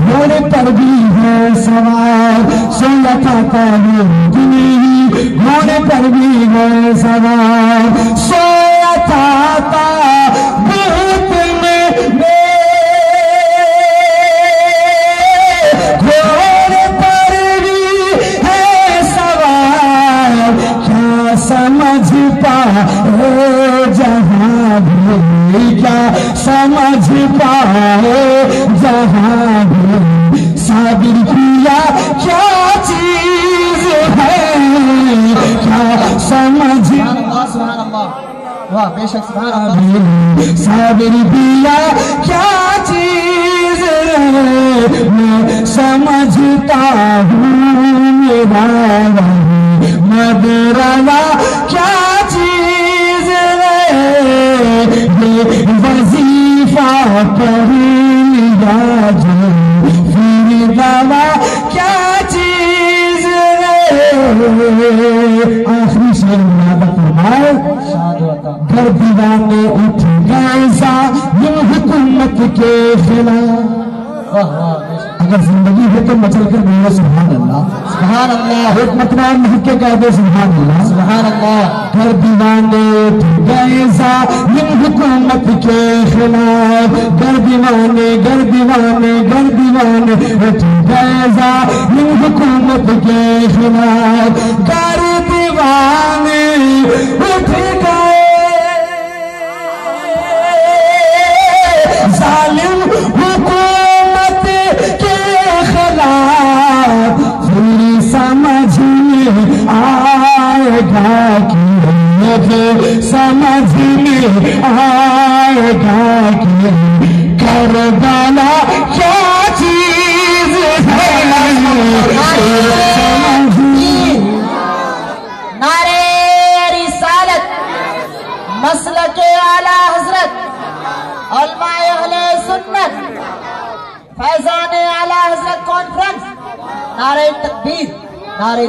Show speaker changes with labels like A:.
A: گھوڑے پر بھی ہے سوار سویا تھا گھوڑے پر بھی ہے سوار سویا تھا گھوڑے پر بھی ہے سوار کیا سمجھ پائے جہاں بھی کیا سمجھ پائے جہاں بھی صابر کیا کیا چیز ہے کیا سمجھ
B: سبحان اللہ واہ بے شک سبحان اللہ
A: صابر کیا کیا چیز ہے میں سمجھتا ہوں میرا مدرسہ کیا چیز ہے وظیفہ پڑھ لیا جو پھر دوا کیا چیز ہے آخری شعر منادہ فرمائے گھر دیوانے اٹھ گئے ظالم حکومت کے خلاف اگر زندگی ہے تو مچل کر بولو سبحان اللہ
B: سبحان اللہ
A: حکمت نام محق کے کہہ دے سبحان اللہ
B: سبحان اللہ
A: گھر دیوانے اٹھ گئے ظالم حکومت کے خلاف گھر دیوانے اٹھ گئے ظالم حکومت کے خلاف گھر دیوانے اٹھ گئے ظالم حکومت کے خلاف پھر سمجھ میں آئے گا کہ سمجھ میں آئے گا کہ کربلا کیا چیز ہے
B: نعرہ رسالت مسلک اعلی حضرت علماء اہل سنت فیضان اعلی حضرت کانفرنس نعرہ تکبیر نعرہ